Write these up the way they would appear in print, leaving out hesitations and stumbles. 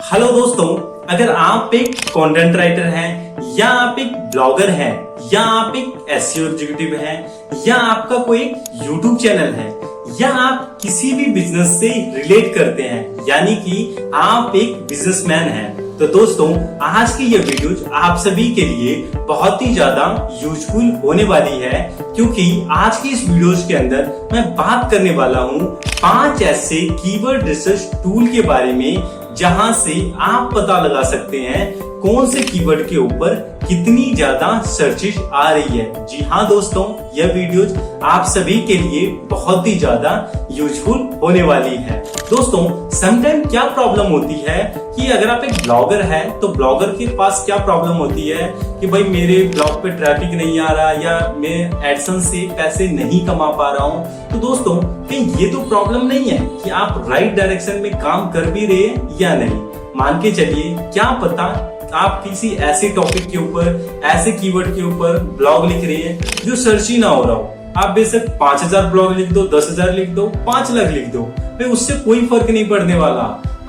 Hello दोस्तों, अगर आप एक कंटेंट राइटर हैं या आप एक ब्लॉगर हैं या आप एक एसईओ एग्जीक्यूटिव हैं या आपका कोई यूट्यूब चैनल है या आप किसी भी बिजनेस से रिलेट करते हैं, यानी कि आप एक बिजनेसमैन हैं, तो दोस्तों आज की ये वीडियो आप सभी के लिए बहुत ही ज्यादा यूजफुल होने वाली है, क्योंकि आज की इस वीडियोस के अंदर मैं बात करने वाला हूँ 5 ऐसे कीवर्ड रिसर्च टूल के बारे में जहां से आप पता लगा सकते हैं कौन से कीवर्ड के ऊपर कितनी ज्यादा सर्चेज आ रही है। जी हाँ दोस्तों, यह वीडियोज आप सभी के लिए बहुत ही ज्यादा यूजफुल होने वाली है। दोस्तों समटाइम क्या प्रॉब्लम होती है कि अगर आप एक ब्लॉगर है तो ब्लॉगर के पास क्या प्रॉब्लम होती है कि भाई मेरे ब्लॉग पे ट्रैफिक नहीं आ रहा या मैं एडसेंस से पैसे नहीं कमा पा रहा हूँ। तो दोस्तों कहीं ये तो प्रॉब्लम नहीं है कि आप राइट डायरेक्शन में काम कर भी रहे हैं या नहीं। मान के चलिए, क्या पता आप किसी ऐसे टॉपिक के ऊपर, ऐसे कीवर्ड के ऊपर ब्लॉग लिख रहे हैं जो सर्च ही ना हो रहा हो। आप बेशक 5000 ब्लॉग लिख दो, 10,000 लिख दो, 5 लाख लिख दो, भाई उससे कोई फर्क नहीं पड़ने वाला।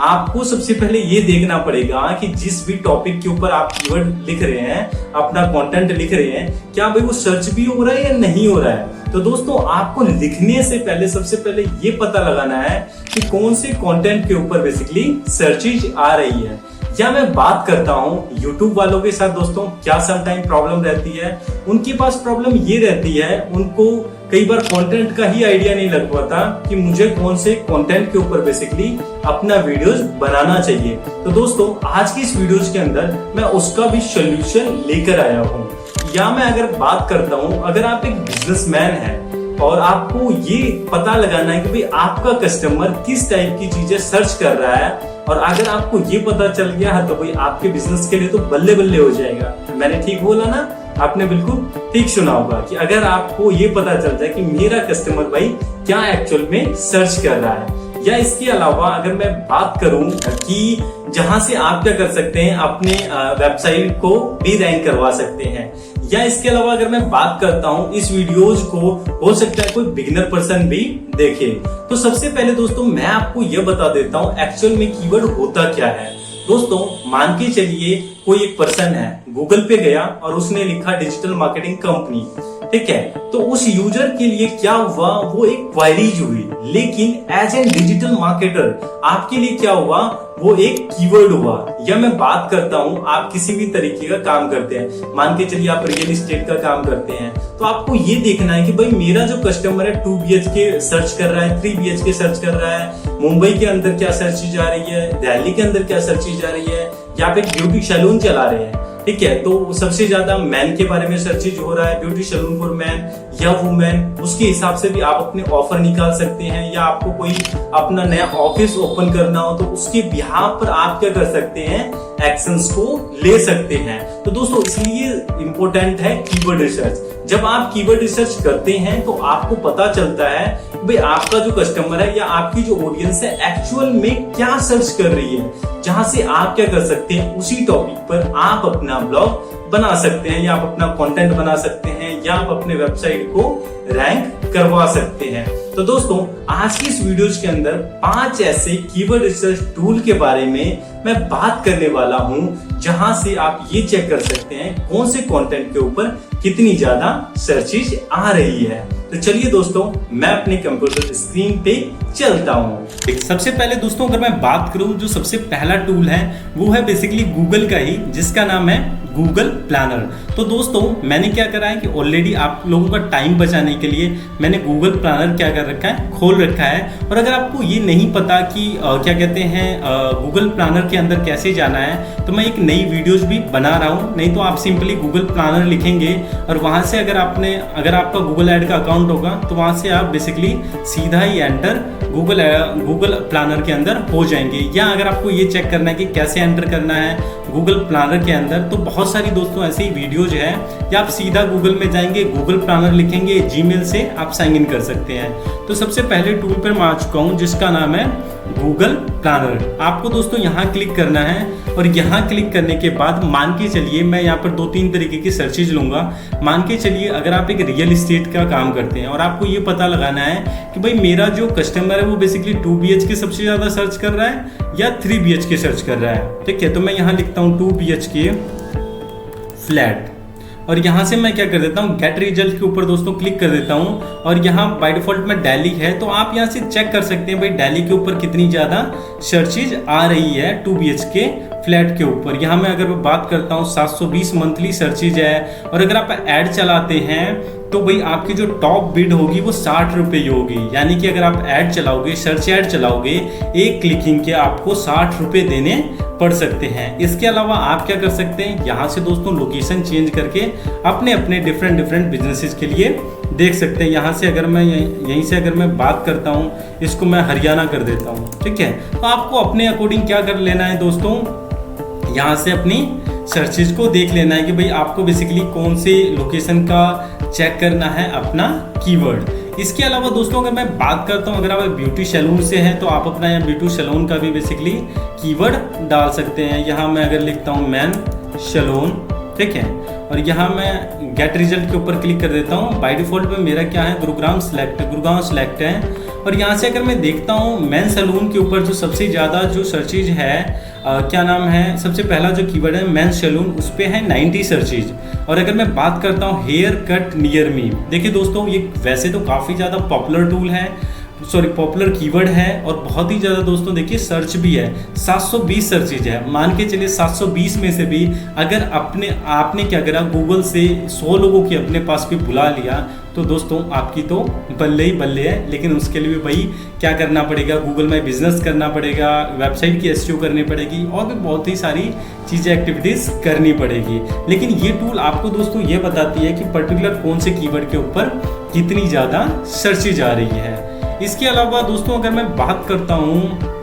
आपको सबसे पहले ये देखना पड़ेगा कि जिस भी टॉपिक के ऊपर आप कीवर्ड लिख रहे हैं, अपना कंटेंट लिख रहे हैं, क्या भाई वो सर्च भी हो रहा है या नहीं हो रहा है। तो दोस्तों आपको लिखने से पहले सबसे पहले ये पता लगाना है कि कौन से कंटेंट के ऊपर बेसिकली सर्चेज आ रही है। या मैं बात करता हूँ YouTube वालों के साथ, दोस्तों क्या समटाइम प्रॉब्लम रहती है, उनके पास प्रॉब्लम ये रहती है, उनको कई बार कंटेंट का ही आइडिया नहीं लग पाता कि मुझे कौन से कंटेंट के ऊपर बेसिकली अपना वीडियोस बनाना चाहिए। तो दोस्तों आज की इस वीडियोस के अंदर मैं उसका भी सोल्यूशन लेकर आया हूँ। या मैं अगर बात करता हूँ, अगर आप एक बिजनेसमैन हैं और आपको ये पता लगाना है कि भाई आपका कस्टमर किस टाइप की चीजें सर्च कर रहा है, और अगर आपको ये पता चल गया है तो भाई आपके बिजनेस के लिए तो बल्ले बल्ले हो जाएगा। मैंने ठीक बोला ना? आपने बिल्कुल ठीक सुना होगा कि अगर आपको ये पता चल जाए कि मेरा कस्टमर भाई क्या एक्चुअल में सर्च कर रहा है। या इसके अलावा अगर मैं बात करूं कि जहां से आप क्या कर सकते हैं, अपने वेबसाइट को भी रैंक करवा सकते हैं। या इसके अलावा अगर मैं बात करता हूं, इस वीडियोज को हो सकता है कोई बिगिनर पर्सन भी देखे। तो सबसे पहले दोस्तों मैं आपको यह बता देता हूं एक्चुअल में कीवर्ड होता क्या है। दोस्तों मान के चलिए कोई एक पर्सन है, गूगल पे गया और उसने लिखा डिजिटल मार्केटिंग कंपनी, ठीक है। तो उस यूजर के लिए क्या हुआ, वो एक क्वेरीज हुई, लेकिन एज एन डिजिटल मार्केटर आपके लिए क्या हुआ, वो एक कीवर्ड हुआ। या मैं बात करता हूँ, आप किसी भी तरीके का काम करते हैं, मान के चलिए आप रियल एस्टेट का काम करते हैं, तो आपको ये देखना है कि भाई मेरा जो कस्टमर है 2 BHK सर्च कर रहा है, 3 BHK सर्च कर रहा है, मुंबई के अंदर क्या सर्च जा रही है, दिल्ली के अंदर क्या सर्च जा रही है, या आप एक ब्यूटी सैलून चला रहे हैं, ठीक है, तो सबसे ज्यादा मैन के बारे में सर्चेज हो रहा है, ब्यूटी सैलून फॉर मैन या वुमेन, उसके हिसाब से भी आप अपने ऑफर निकाल सकते हैं। या आपको कोई अपना नया ऑफिस ओपन करना हो तो उसके बिहाफ पर आप क्या कर सकते हैं, एक्शंस को ले सकते हैं। तो दोस्तों इसलिए इंपॉर्टेंट है कीवर्ड रिसर्च। जब आप कीवर्ड रिसर्च करते हैं तो आपको पता चलता है भाई आपका जो कस्टमर है या आपकी जो ऑडियंस है एक्चुअल में क्या सर्च कर रही है, जहां से आप क्या कर सकते हैं, उसी टॉपिक पर आप अपना ब्लॉग बना सकते हैं, या आप अपना कंटेंट बना सकते हैं, या आप अपने वेबसाइट को रैंक करवा सकते हैं। तो दोस्तों आज की इस वीडियोस के अंदर 5 ऐसे कीवर्ड रिसर्च टूल के बारे में मैं बात करने वाला हूं, जहां से आप ये चेक कर सकते हैं कौन से कंटेंट के ऊपर कितनी ज्यादा सर्चेज आ रही है। तो चलिए दोस्तों मैं अपने कंप्यूटर स्क्रीन पे चलता हूँ। सबसे पहले दोस्तों अगर मैं बात करूँ, जो सबसे पहला टूल है वो है बेसिकली गूगल का ही, जिसका नाम है गूगल प्लानर। तो दोस्तों मैंने क्या करा है कि ऑलरेडी आप लोगों का टाइम बचाने के लिए मैंने गूगल प्लानर क्या कर रखा है, खोल रखा है। और अगर आपको ये नहीं पता कि क्या कहते हैं गूगल प्लानर के अंदर कैसे जाना है, तो मैं एक नई वीडियोस भी बना रहा हूँ। नहीं तो आप सिंपली गूगल प्लानर लिखेंगे और वहाँ से अगर आपका गूगल ऐड का अकाउंट होगा तो वहाँ से आप बेसिकली सीधा ही एंटर गूगल प्लानर के अंदर हो जाएंगे। या अगर आपको ये चेक करना है कि कैसे एंटर करना है गूगल प्लानर के अंदर, तो बहुत सारी दोस्तों ऐसी वीडियोज है, या आप सीधा गूगल में जाएंगे, गूगल प्लानर लिखेंगे, जीमेल से आप साइन इन कर सकते हैं। तो सबसे पहले टूल पर मैं आ चुका हूँ जिसका नाम है गूगल प्लानर। आपको दोस्तों यहाँ क्लिक करना है और यहाँ क्लिक करने के बाद मान के चलिए मैं यहाँ पर 2-3 तरीके की सर्चेज लूँगा। मान के चलिए अगर आप एक रियल इस्टेट का काम करते हैं और आपको ये पता लगाना है कि भाई मेरा जो कस्टमर है वो बेसिकली 2 BHK सबसे ज़्यादा सर्च कर रहा है या 3 BHK सर्च कर रहा है, ठीक है। तो मैं यहाँ लिखता हूँ 2 BHK फ्लैट और यहाँ से मैं क्या कर देता हूँ गेट रिजल्ट के ऊपर दोस्तों क्लिक कर देता हूँ और यहाँ बाय डिफॉल्ट में दिल्ली है, तो आप यहाँ से चेक कर सकते हैं भाई दिल्ली के ऊपर कितनी ज़्यादा सर्चेज आ रही है 2 BHK फ्लैट के ऊपर। यहाँ मैं अगर बात करता हूँ 720 मंथली सर्चेज है और अगर आप ऐड चलाते हैं तो भाई आपकी जो टॉप बिड होगी वो 60 रुपये ही होगी। यानी कि अगर आप ऐड चलाओगे, सर्च ऐड चलाओगे, एक क्लिकिंग के आपको 60 रुपये देने पड़ सकते हैं। इसके अलावा आप क्या कर सकते हैं, यहाँ से दोस्तों लोकेशन चेंज करके अपने अपने डिफरेंट बिजनेसेस के लिए देख सकते हैं। यहाँ से अगर मैं यहीं से अगर मैं बात करता हूँ, इसको मैं हरियाणा कर देता हूँ, ठीक है। तो आपको अपने अकॉर्डिंग क्या कर लेना है दोस्तों, यहाँ से अपनी सर्चेज को देख लेना है कि भाई आपको बेसिकली कौन से लोकेशन का चेक करना है अपना कीवर्ड। इसके अलावा दोस्तों अगर मैं बात करता हूँ, अगर आप ब्यूटी सैलून से हैं तो आप अपना यहाँ ब्यूटी सैलून का भी बेसिकली कीवर्ड डाल सकते हैं। यहाँ मैं अगर लिखता हूँ मैन सैलून, ठीक है, और यहाँ मैं गेट रिजल्ट के ऊपर क्लिक कर देता हूँ। बाय डिफॉल्ट में मेरा क्या है गुरुग्राम सेलेक्ट है और यहाँ से अगर मैं देखता हूँ मैन सैलून के ऊपर जो सबसे ज़्यादा जो सर्चेज है क्या नाम है, सबसे पहला जो कीवर्ड है मेंस सैलून, उस पे है 90 सर्चेज। और अगर मैं बात करता हूँ हेयर कट नियर मी, देखिए दोस्तों ये वैसे तो काफ़ी ज़्यादा पॉपुलर टूल है, पॉपुलर कीवर्ड है और बहुत ही ज़्यादा दोस्तों देखिए सर्च भी है। 720 सर्चेज है, मान के चलिए 720 में से भी अगर आपने क्या करा गूगल से 100 लोगों की अपने पास भी बुला लिया तो दोस्तों आपकी तो बल्ले ही बल्ले है। लेकिन उसके लिए भी भाई क्या करना पड़ेगा, गूगल में बिजनेस करना पड़ेगा, वेबसाइट की एसईओ करनी पड़ेगी और भी बहुत ही सारी चीज़ें एक्टिविटीज़ करनी पड़ेगी। लेकिन ये टूल आपको दोस्तों ये बताती है कि पर्टिकुलर कौन से कीवर्ड के ऊपर कितनी ज़्यादा सर्चेज आ रही है। इसके अलावा दोस्तों अगर मैं बात करता हूँ,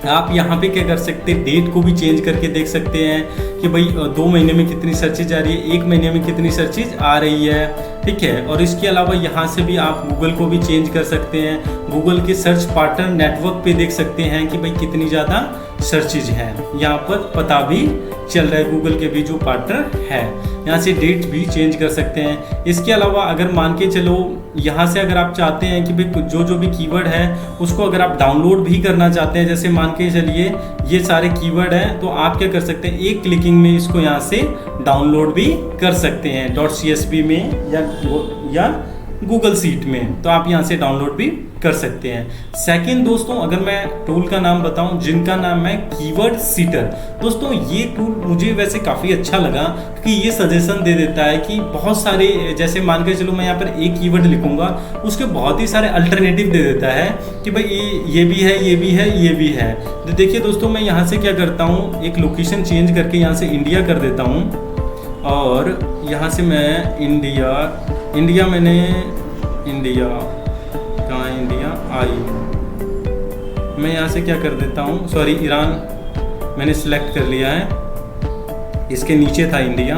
आप यहाँ पे क्या कर सकते हैं, डेट को भी चेंज करके देख सकते हैं कि भाई 2 महीने में कितनी सर्चेज आ रही है, 1 महीने में कितनी सर्चेज आ रही है, ठीक है। और इसके अलावा यहाँ से भी आप गूगल को भी चेंज कर सकते हैं, गूगल के सर्च पार्टनर नेटवर्क पे देख सकते हैं कि भाई कितनी ज़्यादा सर्चेज है। यहाँ पर पता भी चल रहा है गूगल के भी जो पार्टनर है। यहाँ से डेट भी चेंज कर सकते हैं। इसके अलावा अगर मान के चलो यहाँ से अगर आप चाहते हैं कि भाई जो भी कीवर्ड है उसको अगर आप डाउनलोड भी करना चाहते हैं, जैसे मान के चलिए ये सारे कीवर्ड हैं, तो आप क्या कर सकते हैं एक क्लिकिंग में इसको यहाँ से डाउनलोड भी कर सकते हैं .csv में या गूगल सीट में, तो आप यहाँ से डाउनलोड भी कर सकते हैं। सेकंड दोस्तों अगर मैं टूल का नाम बताऊं जिनका नाम है कीवर्ड सीटर। दोस्तों ये टूल मुझे वैसे काफ़ी अच्छा लगा क्योंकि ये सजेशन दे देता है कि बहुत सारे, जैसे मान के चलो मैं यहाँ पर एक कीवर्ड लिखूंगा उसके बहुत ही सारे अल्टरनेटिव दे देता है कि भाई ये भी है, ये भी है, ये भी है। तो देखिए दोस्तों मैं यहाँ से क्या करता हूँ, एक लोकेशन चेंज करके यहाँ से इंडिया कर देता हूँ और यहाँ से मैं इंडिया कहाँ इंडिया आई, मैं यहाँ से क्या कर देता हूँ, सॉरी ईरान मैंने सिलेक्ट कर लिया है, इसके नीचे था इंडिया,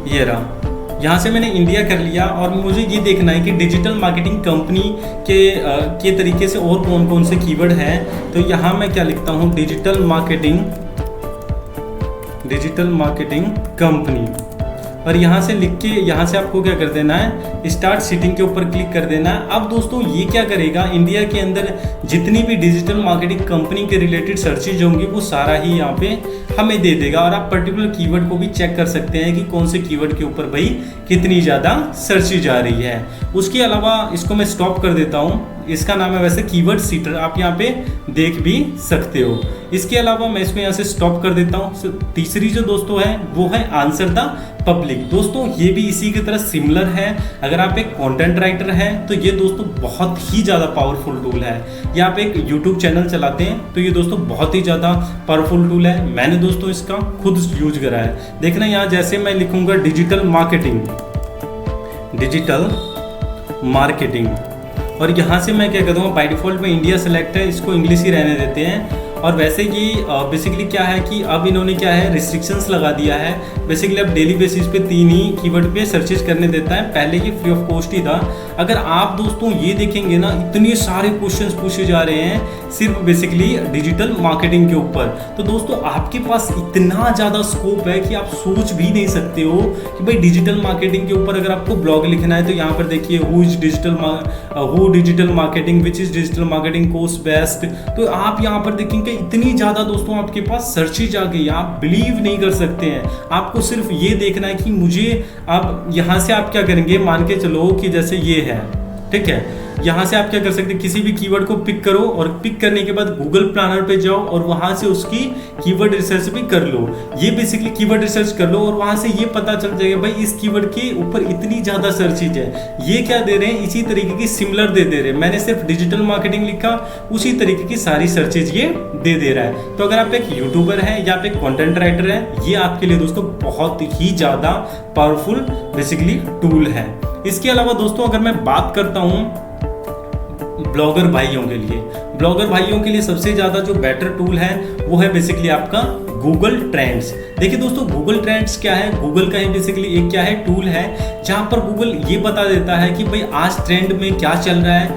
ये रहा, यहाँ से मैंने इंडिया कर लिया। और मुझे ये देखना है कि डिजिटल मार्केटिंग कंपनी के तरीके से और कौन कौन से कीवर्ड हैं। तो यहाँ मैं क्या लिखता हूँ, डिजिटल मार्केटिंग कंपनी, और यहाँ से लिख के यहाँ से आपको क्या कर देना है, स्टार्ट सीटिंग के ऊपर क्लिक कर देना है। अब दोस्तों ये क्या करेगा, इंडिया के अंदर जितनी भी डिजिटल मार्केटिंग कंपनी के रिलेटेड सर्चेज होंगी वो सारा ही यहाँ पे हमें दे देगा। और आप पर्टिकुलर कीवर्ड को भी चेक कर सकते हैं कि कौन से कीवर्ड के ऊपर भाई कितनी ज़्यादा सर्चेज आ रही है। उसके अलावा इसको मैं स्टॉप कर देता हूँ, इसका नाम है वैसे कीवर्ड सीटर, आप यहाँ पे देख भी सकते हो। इसके अलावा मैं इसको यहाँ से स्टॉप कर देता हूँ। तीसरी जो दोस्तों है वो है आंसर द पब्लिक। दोस्तों ये भी इसी की तरह सिमिलर है। अगर आप एक कंटेंट राइटर हैं तो ये दोस्तों बहुत ही ज़्यादा पावरफुल टूल है, या आप एक यूट्यूब चैनल चलाते हैं तो ये दोस्तों बहुत ही ज़्यादा पावरफुल टूल है। मैंने दोस्तों इसका खुद यूज करा है। देखना यहाँ जैसे मैं लिखूँगा डिजिटल मार्केटिंग और यहाँ से मैं क्या कर दूँगा, बाय डिफॉल्ट में इंडिया सेलेक्ट है, इसको इंग्लिश ही रहने देते हैं। और वैसे ये बेसिकली क्या है कि अब इन्होंने क्या है रिस्ट्रिक्शंस लगा दिया है। बेसिकली अब डेली बेसिस पे 3 ही कीवर्ड पे सर्चेज करने देता है, पहले ये फ्री ऑफ कॉस्ट ही था। अगर आप दोस्तों ये देखेंगे ना, इतने सारे क्वेश्चंस पूछे जा रहे हैं सिर्फ बेसिकली डिजिटल मार्केटिंग के ऊपर। तो दोस्तों आपके पास इतना ज़्यादा स्कोप है कि आप सोच भी नहीं सकते हो कि भाई डिजिटल मार्केटिंग के ऊपर अगर आपको ब्लॉग लिखना है तो यहाँ पर देखिए who digital marketing, which is digital marketing course best. तो आप यहाँ पर देखेंगे इतनी ज़्यादा दोस्तों आपके पास सर्चेज आ गई, आप बिलीव नहीं कर सकते हैं। आपको सिर्फ ये देखना है कि मुझे, अब यहाँ से आप क्या करेंगे, मान के चलो कि जैसे ये है, ठीक है, यहाँ से आप क्या कर सकते हैं, किसी भी कीवर्ड को पिक करो और पिक करने के बाद गूगल प्लानर पे जाओ और वहां से उसकी कीवर्ड रिसर्च भी कर लो। ये बेसिकली कीवर्ड रिसर्च कर लो और वहां से ये पता चल जाएगा भाई इस कीवर्ड के ऊपर इतनी ज्यादा सर्चेज है। ये क्या दे रहे हैं, इसी तरीके की सिमिलर दे रहे हैं। मैंने सिर्फ डिजिटल मार्केटिंग लिखा, उसी तरीके की सारी सर्चेज ये दे रहा है। तो अगर आप एक यूट्यूबर है या आप एक कंटेंट राइटर है, ये आपके लिए दोस्तों बहुत ही ज्यादा पावरफुल बेसिकली टूल है। इसके अलावा दोस्तों अगर मैं बात करता हूँ ब्लॉगर भाइयों के लिए, ब्लॉगर भाइयों के लिए सबसे ज़्यादा जो बेटर टूल है वो है बेसिकली आपका गूगल ट्रेंड्स। देखिए दोस्तों गूगल ट्रेंड्स क्या है, गूगल का ही बेसिकली एक क्या है टूल है जहाँ पर गूगल ये बता देता है कि भाई आज ट्रेंड में क्या चल रहा है,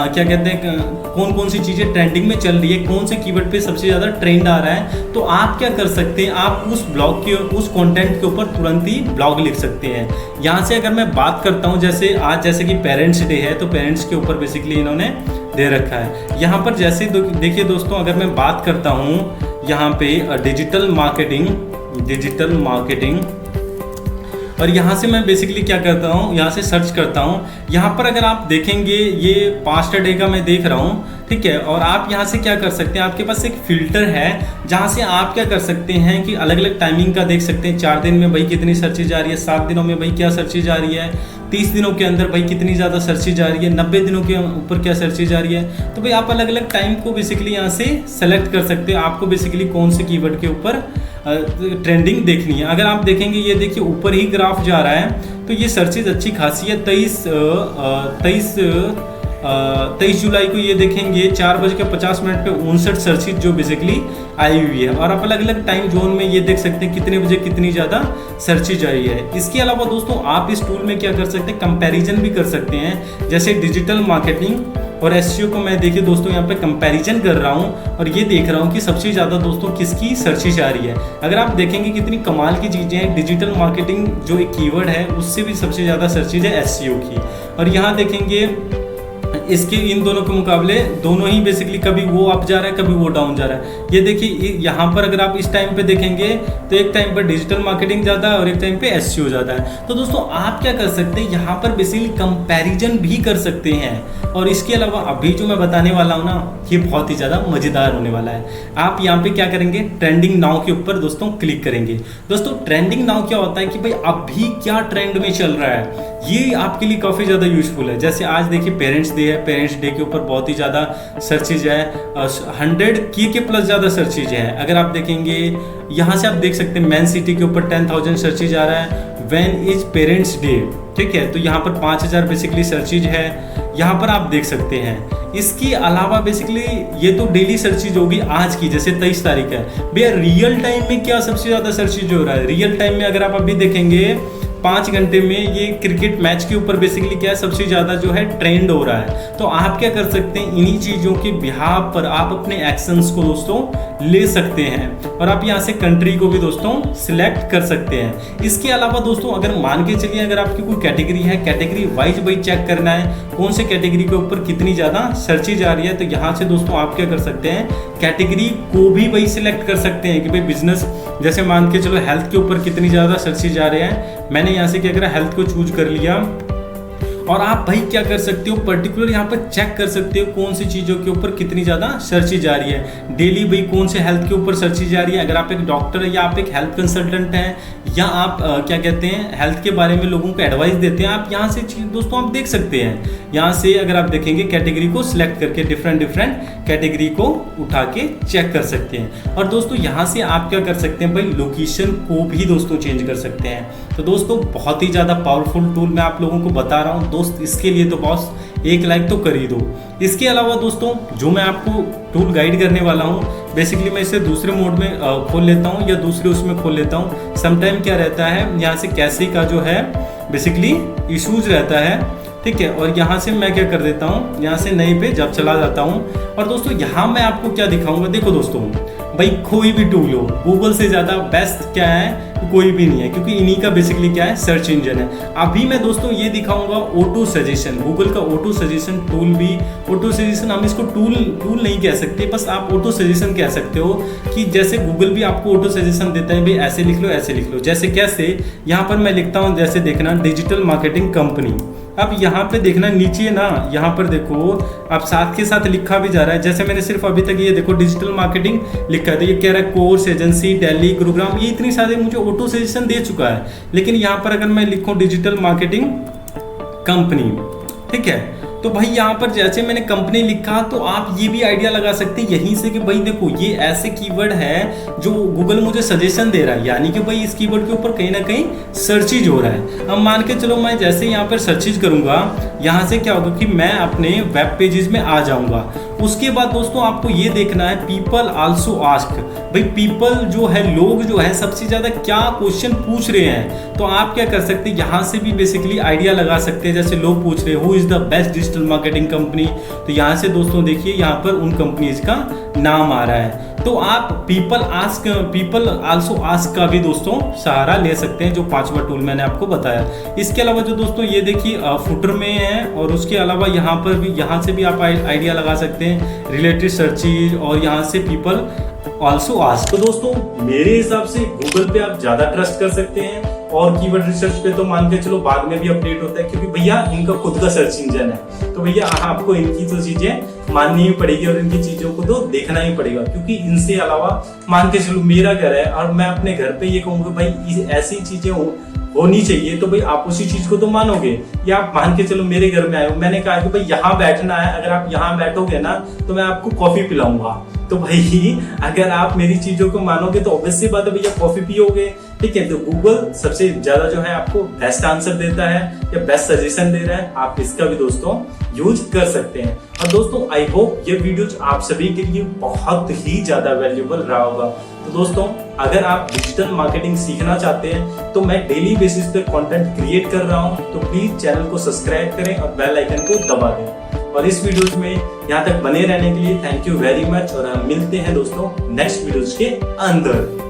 क्या कहते हैं, कौन कौन सी चीज़ें ट्रेंडिंग में चल रही है, कौन से कीवर्ड पे सबसे ज़्यादा ट्रेंड आ रहा है। तो आप क्या कर सकते हैं, आप उस ब्लॉग के, उस कंटेंट के ऊपर तुरंत ही ब्लॉग लिख सकते हैं। यहाँ से अगर मैं बात करता हूँ, जैसे आज जैसे कि पेरेंट्स डे है, तो पेरेंट्स के ऊपर बेसिकली इन्होंने दे रखा है। यहाँ पर जैसे देखिए दोस्तों अगर मैं बात करता हूँ यहाँ पे डिजिटल मार्केटिंग और यहाँ से मैं बेसिकली क्या करता हूँ, यहाँ से सर्च करता हूँ। यहाँ पर अगर आप देखेंगे ये पास्ट डे का मैं देख रहा हूँ, ठीक है। और आप यहाँ से क्या कर सकते हैं, आपके पास एक फिल्टर है जहाँ से आप क्या कर सकते हैं कि अलग अलग टाइमिंग का देख सकते हैं। 4 दिन में भाई कितनी सर्चेज आ रही है, 7 दिनों में भाई क्या सर्चेज आ रही है, 30 दिनों के अंदर भाई कितनी ज़्यादा सर्चेज आ रही है, 90 दिनों के ऊपर क्या सर्चेज आ रही है। तो भाई आप अलग अलग टाइम को बेसिकली यहाँ से सेलेक्ट कर सकते हैं, आपको बेसिकली कौन से कीवर्ड के ऊपर ट्रेंडिंग देखनी है। अगर आप देखेंगे ये देखिए ऊपर ही ग्राफ जा रहा है, तो ये सर्चेज अच्छी खासी है। 23 जुलाई को ये देखेंगे 4:50 पे 59 सर्चेज जो बेसिकली आई हुई है। और आप अलग अलग टाइम जोन में ये देख सकते हैं कितने बजे कितनी ज़्यादा सर्चेज आई है। इसके अलावा दोस्तों आप इस टूल में क्या कर सकते हैं, कंपैरिजन भी कर सकते हैं। जैसे डिजिटल मार्केटिंग और एसईओ को मैं देखिए दोस्तों यहाँ पे कंपैरिजन कर रहा हूँ और ये देख रहा हूँ कि सबसे ज़्यादा दोस्तों किसकी सर्चेज आ रही है। अगर आप देखेंगे कितनी कमाल की चीज़ें हैं, डिजिटल मार्केटिंग जो एक कीवर्ड है उससे भी सबसे ज़्यादा सर्चेज है एसईओ की। और यहाँ देखेंगे इसके इन दोनों के मुकाबले दोनों ही बेसिकली कभी वो अप जा रहा है कभी वो डाउन जा रहा है। ये देखिए यहाँ पर अगर आप इस टाइम पे देखेंगे तो एक टाइम पर डिजिटल मार्केटिंग ज़्यादा है और एक टाइम पे एसईओ ज़्यादा है। तो दोस्तों आप क्या कर सकते हैं, यहाँ पर बेसिकली कंपैरिजन भी कर सकते हैं। और इसके अलावा अभी जो मैं बताने वाला हूँ ना, ये बहुत ही ज़्यादा मज़ेदार होने वाला है। आप यहाँ पे क्या करेंगे, ट्रेंडिंग नाउ के ऊपर दोस्तों क्लिक करेंगे। दोस्तों ट्रेंडिंग नाउ क्या होता है कि भाई अभी क्या ट्रेंड में चल रहा है, ये आपके लिए काफ़ी ज़्यादा यूजफुल है। जैसे आज देखिए पेरेंट्स डे है, पेरेंट्स डे के ऊपर बहुत ही ज़्यादा सर्चेज है, 100 के प्लस ज़्यादा सर्चेज है। अगर आप देखेंगे यहाँ से आप देख सकते हैं मैन सिटी के ऊपर 10,000 सर्चेज आ रहा है, व्हेन इज पेरेंट्स डे, ठीक है। तो यहाँ पर 5,000 बेसिकली सर्चेज है, यहाँ पर आप देख सकते हैं। इसके अलावा बेसिकली ये तो डेली सर्चेज होगी आज की, जैसे 23 तारीख है। भैया रियल टाइम में क्या सबसे ज़्यादा सर्चेज हो रहा है, रियल टाइम में अगर आप अभी देखेंगे 5 घंटे में ये क्रिकेट मैच के ऊपर बेसिकली क्या है सबसे ज़्यादा जो है ट्रेंड हो रहा है। तो आप क्या कर सकते हैं, इन्हीं चीज़ों के बिहाफ पर आप अपने एक्शंस को दोस्तों ले सकते हैं और आप यहाँ से कंट्री को भी दोस्तों सिलेक्ट कर सकते हैं। इसके अलावा दोस्तों अगर मान के चलिए अगर आपकी कोई कैटेगरी है, कैटेगरी वाइज भाई चेक करना है कौन से कैटेगरी के ऊपर कितनी ज़्यादा सर्चेज आ रही है, तो यहाँ से दोस्तों आप क्या कर सकते हैं, कैटेगरी को भी भाई सिलेक्ट कर सकते हैं कि भाई बिजनेस, जैसे मान के चलो हेल्थ के ऊपर कितनी ज़्यादा सर्चेज आ रहे हैं। मैंने यहाँ से क्या करा, हेल्थ को चूज कर लिया। और आप भाई क्या कर सकते हो, पर्टिकुलर यहाँ पर चेक कर सकते हो कौन सी चीज़ों के ऊपर कितनी ज़्यादा सर्चेज आ रही है। डेली भाई कौन से हेल्थ के ऊपर सर्चेज आ रही है। अगर आप एक डॉक्टर है या आप एक हेल्थ कंसल्टेंट हैं या आप क्या कहते हैं हेल्थ के बारे में लोगों को एडवाइस देते हैं, आप यहाँ से दोस्तों आप देख सकते हैं। यहाँ से अगर आप देखेंगे कैटेगरी को सिलेक्ट करके डिफरेंट कैटेगरी को उठा के चेक कर सकते हैं। और दोस्तों यहाँ से आप क्या कर सकते हैं, भाई लोकेशन को भी दोस्तों चेंज कर सकते हैं। तो दोस्तों बहुत ही ज़्यादा पावरफुल टूल मैं आप लोगों को बता रहा हूँ। दोस्त इसके लिए तो बॉस 1 लाइक तो कर ही दो। इसके अलावा दोस्तों जो मैं आपको टूल गाइड करने वाला हूँ, बेसिकली मैं इसे दूसरे मोड में खोल लेता हूँ या दूसरे उसमें खोल लेता हूँ। समटाइम क्या रहता है, यहाँ से कैसे का जो है बेसिकली इशूज रहता है, ठीक है। और यहाँ से मैं क्या कर देता हूँ, यहाँ से नए पे जब चला जाता हूँ। और दोस्तों यहाँ मैं आपको क्या दिखाऊंगा, देखो दोस्तों भाई कोई भी टूल हो, गूगल से ज़्यादा बेस्ट क्या है, कोई भी नहीं है, क्योंकि इन्हीं का बेसिकली क्या है सर्च इंजन है। अभी मैं दोस्तों ये दिखाऊंगा ऑटो सजेशन, गूगल का ऑटो सजेशन टूल भी। ऑटो सजेशन हम इसको टूल नहीं कह सकते, बस आप ऑटो सजेशन कह सकते हो कि जैसे गूगल भी आपको ऑटो सजेशन देता है, भाई ऐसे लिख लो ऐसे लिख लो। जैसे कैसे, यहाँ पर मैं लिखता हूँ, जैसे देखना डिजिटल मार्केटिंग कंपनी। अब यहाँ पे देखना नीचे ना, यहाँ पर देखो अब साथ के साथ लिखा भी जा रहा है। जैसे मैंने सिर्फ अभी तक ये देखो डिजिटल मार्केटिंग लिखा है, तो ये कह रहा है कोर्स, एजेंसी, टेली, गुरुग्राम, ये इतनी सारे मुझे ऑटो सजेशन दे चुका है। लेकिन यहाँ पर अगर मैं लिखूँ डिजिटल मार्केटिंग कंपनी, ठीक है, तो भाई यहाँ पर जैसे मैंने कंपनी लिखा तो आप ये भी आइडिया लगा सकते हैं यहीं से कि भाई देखो ये ऐसे कीवर्ड है जो गूगल मुझे सजेशन दे रहा है, यानी कि भाई इस कीवर्ड के ऊपर कहीं ना कहीं सर्चिज हो रहा है। अब मान के चलो मैं जैसे यहाँ पर सर्चिज करूंगा, यहाँ से क्या होगा कि मैं अपने वेब पेजेस में आ जाऊंगा। उसके बाद दोस्तों आपको ये देखना है पीपल आल्सो आस्क, भाई पीपल जो है, लोग जो है सबसे ज़्यादा क्या क्वेश्चन पूछ रहे हैं। तो आप क्या कर सकते हैं, यहाँ से भी बेसिकली आइडिया लगा सकते हैं। जैसे लोग पूछ रहे हैं who is the best digital marketing company, तो यहाँ से दोस्तों देखिए यहाँ पर उन कंपनीज का नाम आ रहा है। तो आप पीपल आल्सो आस्क का भी दोस्तों सहारा ले सकते हैं, जो 5वां टूल मैंने आपको बताया। इसके अलावा जो दोस्तों ये देखिए फुटर में है, और उसके अलावा यहाँ पर भी, यहाँ से भी आप आइडिया लगा सकते हैं रिलेटेड सर्चेज, और यहाँ से पीपल ऑल्सो आस्क। तो दोस्तों मेरे हिसाब से गूगल पे आप ज्यादा ट्रस्ट कर सकते हैं, और कीवर्ड रिसर्च पे तो मान के चलो बाद में भी अपडेट होता है, क्योंकि भैया इनका खुद का सर्च इंजन है। तो भैया आपको इनकी तो चीजें माननी ही पड़ेगी और इनकी चीजों को तो देखना ही पड़ेगा, क्योंकि इनसे अलावा मान के चलो मेरा घर है और मैं अपने घर पे ये कहूंगा भाई ऐसी चीजें होनी चाहिए, तो भाई आप उसी चीज को तो मानोगे। या आप मान के चलो मेरे घर में आए हो, मैंने कहा कि भाई यहाँ बैठना है, अगर आप यहाँ बैठोगे ना तो मैं आपको कॉफी पिलाऊंगा। तो भाई अगर आप मेरी चीजों को मानोगे तो ऑब्वियस सी बात है भैया कॉफी पियोगे, ठीक है। तो गूगल सबसे ज्यादा जो है आपको बेस्ट आंसर देता है या बेस्ट सजेशन दे रहा है, आप इसका भी दोस्तों यूज कर सकते हैं। और दोस्तों आई होप ये वीडियो आप सभी के लिए बहुत ही ज्यादा वैल्यूएबल रहा होगा। तो दोस्तों अगर आप डिजिटल मार्केटिंग सीखना चाहते हैं तो मैं डेली बेसिस पे कंटेंट क्रिएट कर रहा हूं, तो प्लीज चैनल को सब्सक्राइब करें और बेल आइकन को दबा दें। और इस वीडियोस में यहाँ तक बने रहने के लिए थैंक यू वेरी मच, और हम मिलते हैं दोस्तों नेक्स्ट वीडियोस के अंदर।